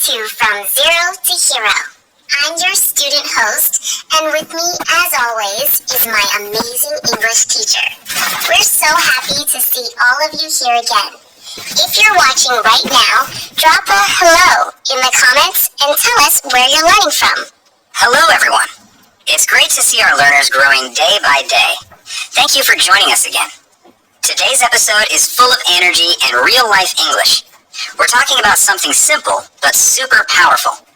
to From Zero to Hero. I'm your student host, and with me, as always, is my amazing English teacher. We're so happy to see all of you here again. If you're watching right now, drop a hello in the comments and tell us where you're learning from. Hello, everyone. It's great to see our learners growing day by day. Thank you for joining us again. Today's episode is full of energy and real-life English. We're talking about something simple but super powerful.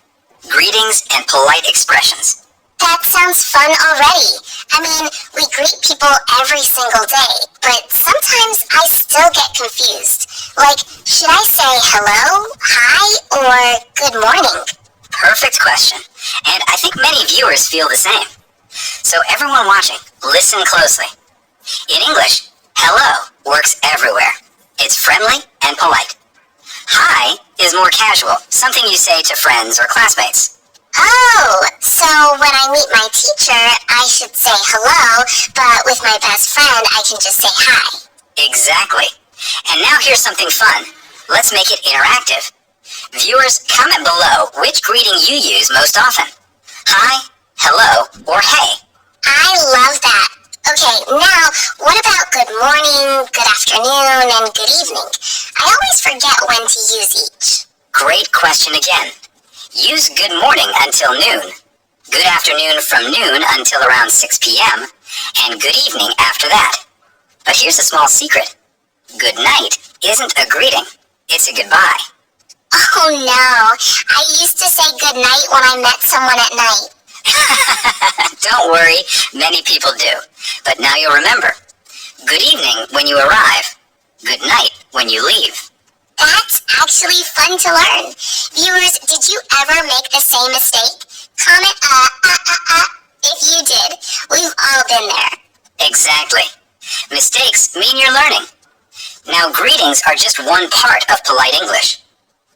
Greetings and polite expressions. That sounds fun already. I mean, we greet people every single day, but sometimes I still get confused. Like, should I say hello, hi, or good morning? Perfect question. And I think many viewers feel the same. So everyone watching, listen closely. In English, hello works everywhere. It's friendly and polite. Hi is more casual, something you say to friends or classmates. Oh, so when I meet my teacher, I should say hello, but with my best friend, I can just say hi. Exactly. And now here's something fun. Let's make it interactive. Viewers, comment below which greeting you use most often. Hi, hello, or hey. I love that. Okay, now, what about good morning, good afternoon, and good evening? I always forget when to use each. Great question again. Use good morning until noon, good afternoon from noon until around 6 p.m., and good evening after that. But here's a small secret. Good night isn't a greeting, it's a goodbye. Oh no, I used to say good night when I met someone at night. Don't worry, many people do. But now you'll remember. Good evening when you arrive. Good night when you leave. That's actually fun to learn. Viewers, did you ever make the same mistake? Comment if you did. We've all been there. Exactly. Mistakes mean you're learning. Now, greetings are just one part of polite English.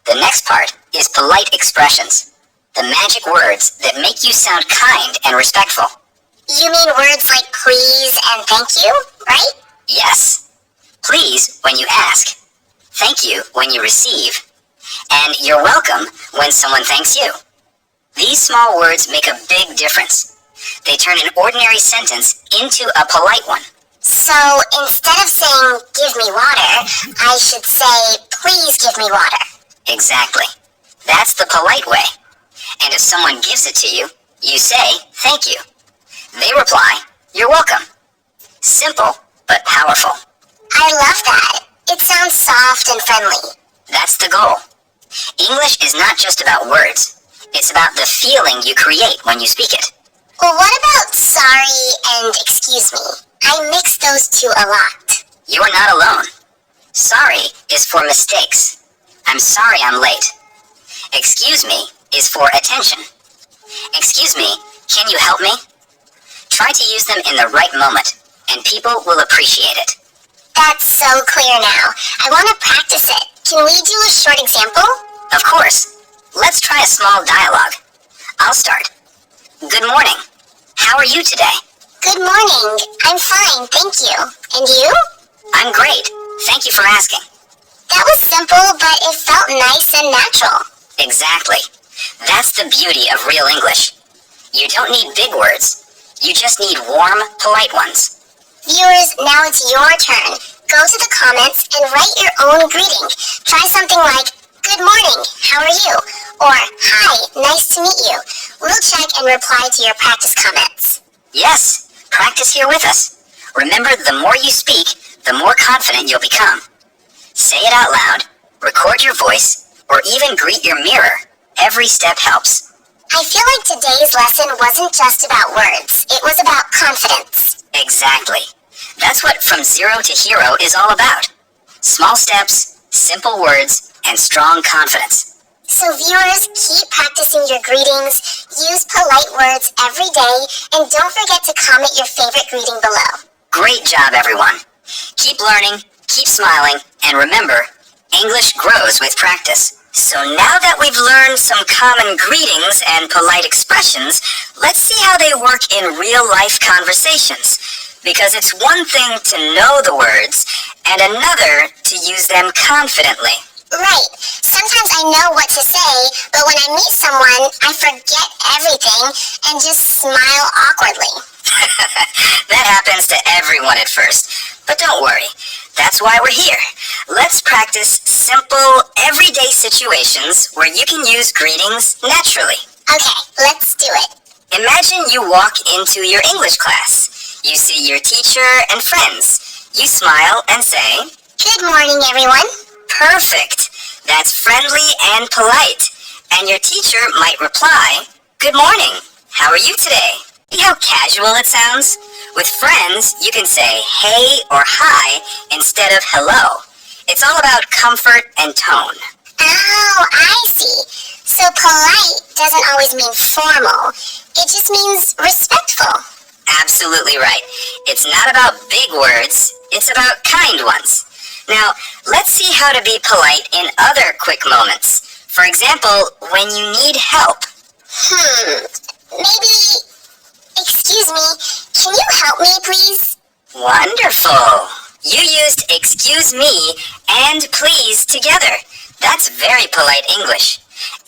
The next part is polite expressions. The magic words that make you sound kind and respectful. You mean words like please and thank you, right? Yes. Please when you ask. Thank you when you receive. And you're welcome when someone thanks you. These small words make a big difference. They turn an ordinary sentence into a polite one. So instead of saying give me water, I should say please give me water. Exactly. That's the polite way. And if someone gives it to you, you say, thank you. They reply, you're welcome. Simple, but powerful. I love that. It sounds soft and friendly. That's the goal. English is not just about words. It's about the feeling you create when you speak it. Well, what about sorry and excuse me? I mix those two a lot. You're not alone. Sorry is for mistakes. I'm sorry I'm late. Excuse me is for attention. Excuse me, can you help me? Try to use them in the right moment, and people will appreciate it. That's so clear now. I want to practice it. Can we do a short example? Of course. Let's try a small dialogue. I'll start. Good morning. How are you today? Good morning. I'm fine, thank you. And you? I'm great. Thank you for asking. That was simple, but it felt nice and natural. Exactly. That's the beauty of real English. You don't need big words. You just need warm, polite ones. Viewers, now it's your turn. Go to the comments and write your own greeting. Try something like, good morning, how are you? Or, hi, nice to meet you. We'll check and reply to your practice comments. Yes, practice here with us. Remember, the more you speak, the more confident you'll become. Say it out loud, record your voice, or even greet your mirror. Every step helps. I feel like today's lesson wasn't just about words. It was about confidence. Exactly. That's what From Zero to Hero is all about. Small steps, simple words, and strong confidence. So viewers, keep practicing your greetings, use polite words every day, and don't forget to comment your favorite greeting below. Great job, everyone. Keep learning, keep smiling, and remember, English grows with practice. So now that we've learned some common greetings and polite expressions, let's see how they work in real-life conversations. Because it's one thing to know the words, and another to use them confidently. Right. Sometimes I know what to say, but when I meet someone, I forget everything and just smile awkwardly. That happens to everyone at first. But don't worry. That's why we're here. Let's practice simple, everyday situations where you can use greetings naturally. Okay, let's do it. Imagine you walk into your English class. You see your teacher and friends. You smile and say, Good morning, everyone. Perfect. That's friendly and polite. And your teacher might reply, Good morning. How are you today? See how casual it sounds? With friends, you can say hey or hi instead of hello. It's all about comfort and tone. Oh, I see. So polite doesn't always mean formal. It just means respectful. Absolutely right. It's not about big words, it's about kind ones. Now, let's see how to be polite in other quick moments. For example, when you need help. Maybe, excuse me, can you help me, please? Wonderful. You used excuse me and please together. That's very polite English.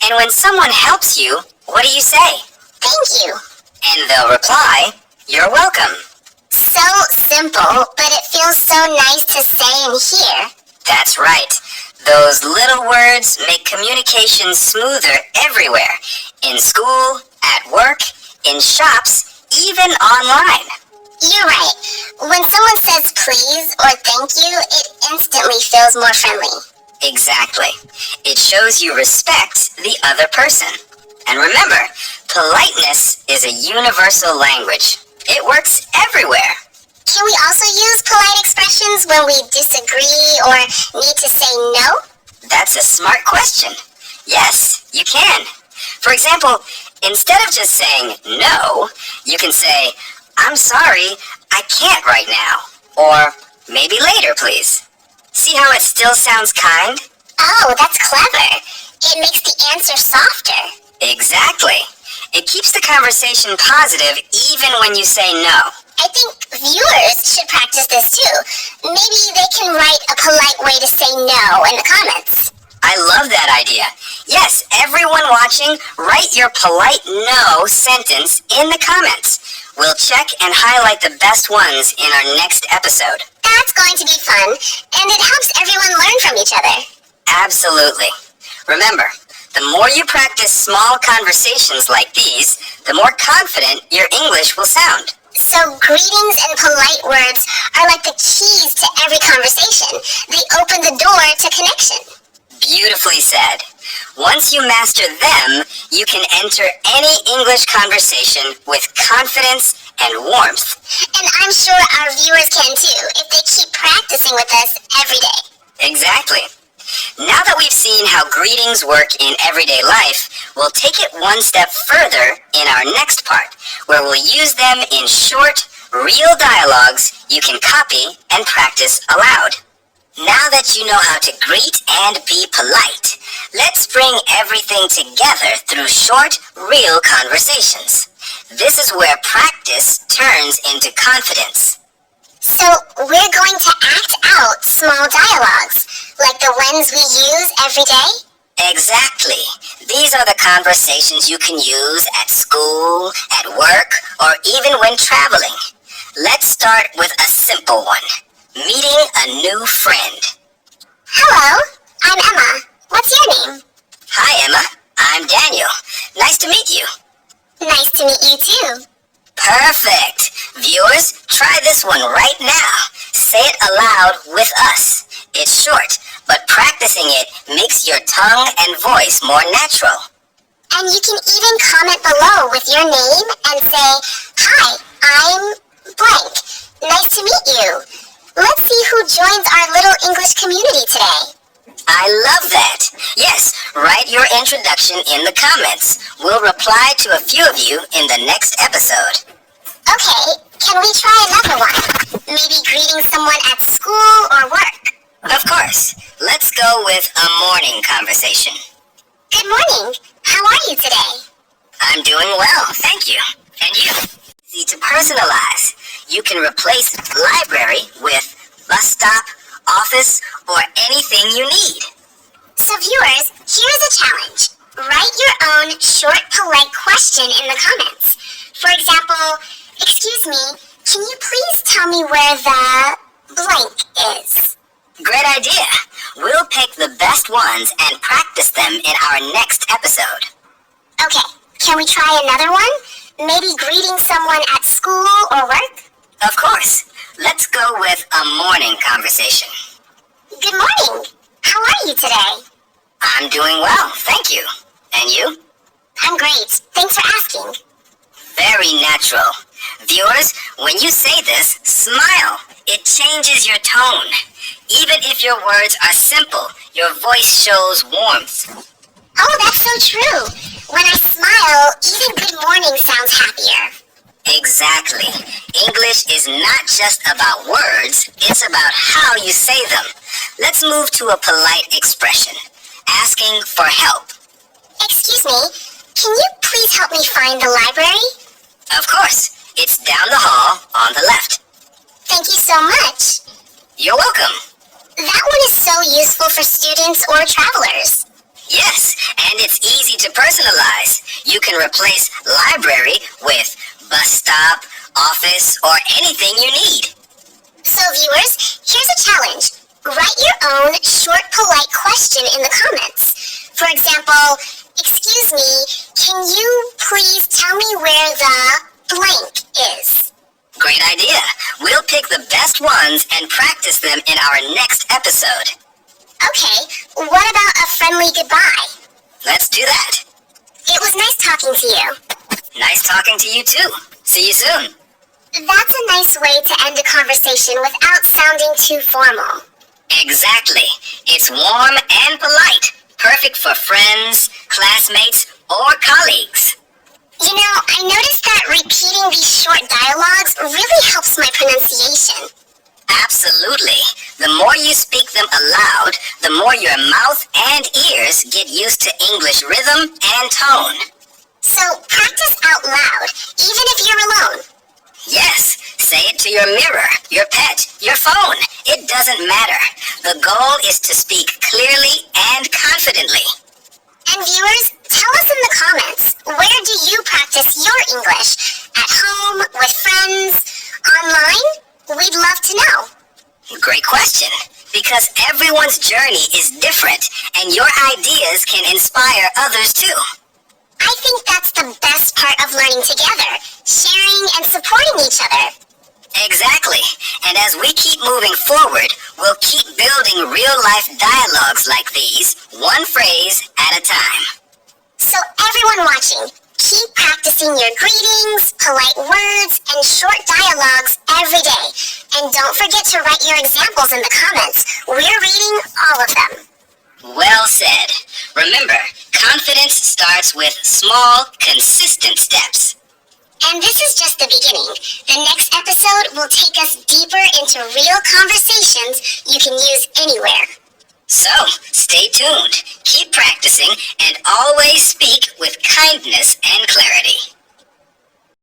And when someone helps you, what do you say? Thank you. And they'll reply, You're welcome. So simple, but it feels so nice to say and hear. That's right. Those little words make communication smoother everywhere. In school, at work, in shops, even online. You're right. When someone says please or thank you, it instantly feels more friendly. Exactly. It shows you respect the other person. And remember, politeness is a universal language. It works everywhere. Can we also use polite expressions when we disagree or need to say no? That's a smart question. Yes, you can. For example, instead of just saying no, you can say, I'm sorry, I can't right now. Or maybe later, please. See how it still sounds kind? Oh, that's clever. It makes the answer softer. Exactly. It keeps the conversation positive even when you say no. I think viewers should practice this too. Maybe they can write a polite way to say no in the comments. I love that idea. Yes, everyone watching, write your polite no sentence in the comments. We'll check and highlight the best ones in our next episode. That's going to be fun, and it helps everyone learn from each other. Absolutely. Remember, the more you practice small conversations like these, the more confident your English will sound. So greetings and polite words are like the keys to every conversation. They open the door to connection. Beautifully said. Once you master them, you can enter any English conversation with confidence and warmth. And I'm sure our viewers can too, if they keep practicing with us every day. Exactly. Now that we've seen how greetings work in everyday life, we'll take it one step further in our next part, where we'll use them in short, real dialogues you can copy and practice aloud. Now that you know how to greet and be polite, let's bring everything together through short, real conversations. This is where practice turns into confidence. So we're going to act out small dialogues, like the ones we use every day? Exactly. These are the conversations you can use at school, at work, or even when traveling. Let's start with a simple one. Meeting a new friend. Hello, I'm Emma. What's your name? Hi, Emma. I'm Daniel. Nice to meet you. Nice to meet you too. Perfect. Viewers, try this one right now. Say it aloud with us. It's short, but practicing it makes your tongue and voice more natural. And you can even comment below with your name and say, Hi, I'm blank. Nice to meet you. Let's see who joins our little English community today. I love that. Yes, write your introduction in the comments. We'll reply to a few of you in the next episode. Okay, can we try another one? Maybe greeting someone at school or work. Of course. Let's go with a morning conversation. Good morning. How are you today? I'm doing well, thank you. And you? Easy to personalize. You can replace library with bus stop, office, or anything you need. So viewers, here's a challenge. Write your own short, polite question in the comments. For example, excuse me, can you please tell me where the blank is? Great idea. We'll pick the best ones and practice them in our next episode. Okay, can we try another one? Maybe greeting someone at school or work? Of course. Let's go with a morning conversation. Good morning. How are you today? I'm doing well, thank you. And you? I'm great. Thanks for asking. Very natural. Viewers, when you say this, smile. It changes your tone. Even if your words are simple, your voice shows warmth. Oh, that's so true. When I smile, even good morning sounds happier. Exactly. English is not just about words, it's about how you say them. Let's move to a polite expression. Asking for help. Excuse me, can you please help me find the library? Of course. It's down the hall on the left. Thank you so much. You're welcome. That one is so useful for students or travelers. Yes, and it's easy to personalize. You can replace library with bus stop, office, or anything you need. So viewers, here's a challenge. Write your own short, polite question in the comments. For example, excuse me, can you please tell me where the blank is? Great idea. We'll pick the best ones and practice them in our next episode. Okay, what about a friendly goodbye? Let's do that. It was nice talking to you. Nice talking to you too. See you soon. That's a nice way to end a conversation without sounding too formal. Exactly. It's warm and polite. Perfect for friends, classmates, or colleagues. You know, I noticed that repeating these short dialogues really helps my pronunciation. Absolutely. The more you speak them aloud, the more your mouth and ears get used to English rhythm and tone. So practice out loud, even if you're alone. Yes, say it to your mirror, your pet, your phone. It doesn't matter. The goal is to speak clearly and confidently. And viewers, tell us in the comments, where do you practice your English? At home, with friends, online? We'd love to know. Great question. Because everyone's journey is different, and your ideas can inspire others too. I think that's the best part of learning together, sharing and supporting each other. Exactly. And as we keep moving forward, we'll keep building real-life dialogues like these, one phrase at a time. So everyone watching, keep practicing your greetings, polite words, and short dialogues every day. And don't forget to write your examples in the comments. We're reading all of them. Well said. Remember, confidence starts with small, consistent steps. And this is just the beginning. The next episode will take us deeper into real conversations you can use anywhere. So, stay tuned, keep practicing, and always speak with kindness and clarity.